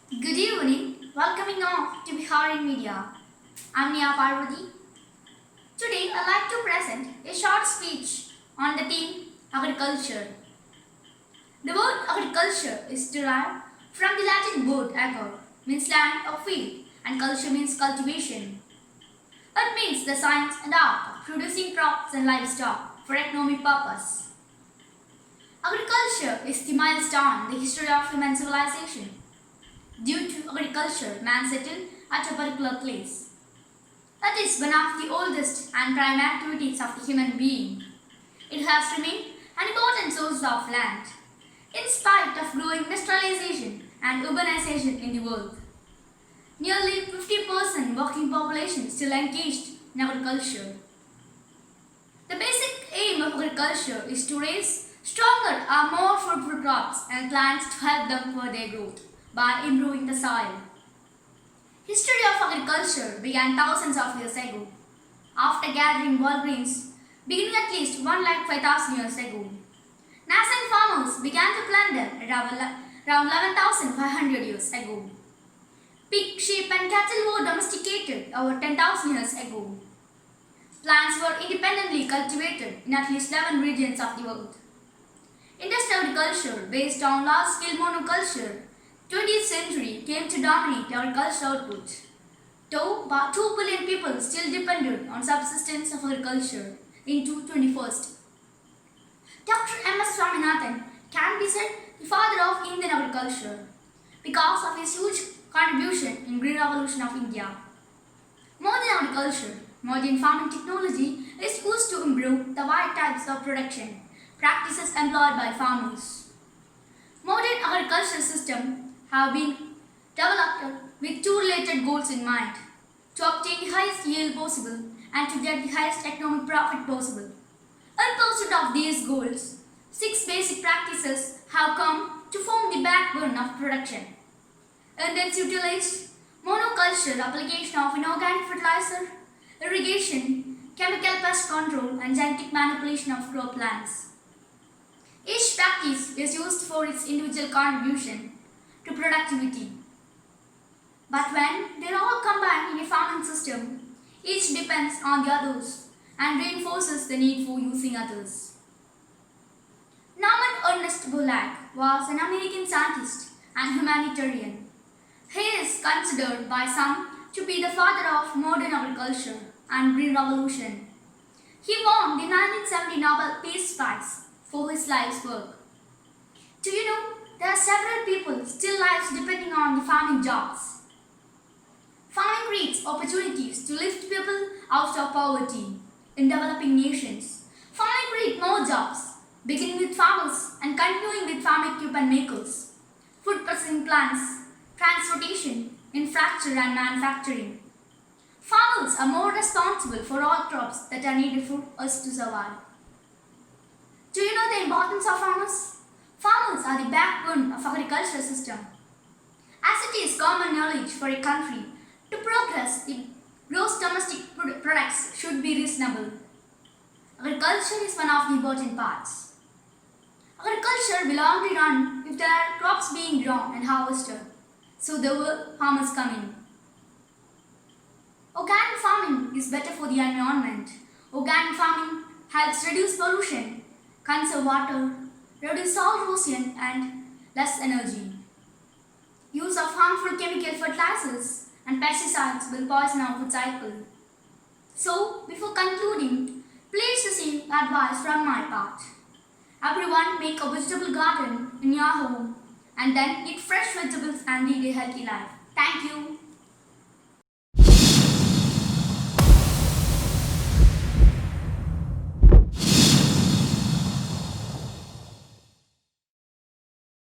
Good evening, welcoming all to VIHAR Media. I'm Niyaparvathy. Today I'd like to present a short speech on the theme agriculture. The word agriculture is derived from the Latin word agor, means land or field, and culture means cultivation. It means the science and art of producing crops and livestock for economic purpose. Agriculture is the milestone in the history of human civilization. Due to agriculture, man settled at a particular place. That is one of the oldest and prime activities of the human being. It has remained an important source of land, in spite of growing industrialization and urbanization in the world. Nearly 50% working population still engaged in agriculture. The basic aim of agriculture is to raise stronger or more fruitful crops and plants to help them for their growth by improving the soil. History of agriculture began thousands of years ago, after gathering wild grains, beginning at least 1,05,000 years ago. Nascent farmers began to plant them around 11,500 years ago. Pig, sheep and cattle were domesticated over 10,000 years ago. Plants were independently cultivated in at least 11 regions of the world. Industrial agriculture, based on large-scale monoculture, 20th century came to dominate agricultural output. Though about 2 billion people still depended on subsistence of agriculture into 21st. Dr. M.S. Swaminathan can be said the father of Indian agriculture because of his huge contribution in Green Revolution of India. Modern agriculture, modern farming technology is used to improve the wide types of production practices employed by farmers. Modern agricultural systems have been developed with two related goals in mind: to obtain the highest yield possible and to get the highest economic profit possible. In pursuit of these goals, 6 basic practices have come to form the backbone of production: intensive tillage, monoculture, application of inorganic fertilizer, irrigation, chemical pest control, and genetic manipulation of crop plants. Each practice is used for its individual contribution to productivity. But when they are all combined in a farming system, each depends on the others and reinforces the need for using others. Norman Ernest Borlaug was an American scientist and humanitarian. He is considered by some to be the father of modern agriculture and Green Revolution. He won the 1970 Nobel Peace Prize for his life's work. Do you know, there are several people still lives depending on the farming jobs. Farming creates opportunities to lift people out of poverty in developing nations. Farming creates more jobs, beginning with farmers and continuing with farm equipment makers, food processing plants, transportation, infrastructure and manufacturing. Farmers are more responsible for all crops that are needed for us to survive. Do you know the importance of farmers? Farmers are the backbone of agricultural system. As it is common knowledge for a country to progress, the gross domestic products should be reasonable. Agriculture is one of the important parts. Agriculture will only run if there are crops being grown and harvested, so there were farmers coming. Organic farming is better for the environment. Organic farming helps reduce pollution, conserve water, reduce soil erosion and less energy. Use of harmful chemical fertilizers and pesticides will poison our food cycle. So, before concluding, please receive advice from my part. Everyone make a vegetable garden in your home and then eat fresh vegetables and lead a healthy life. Thank you.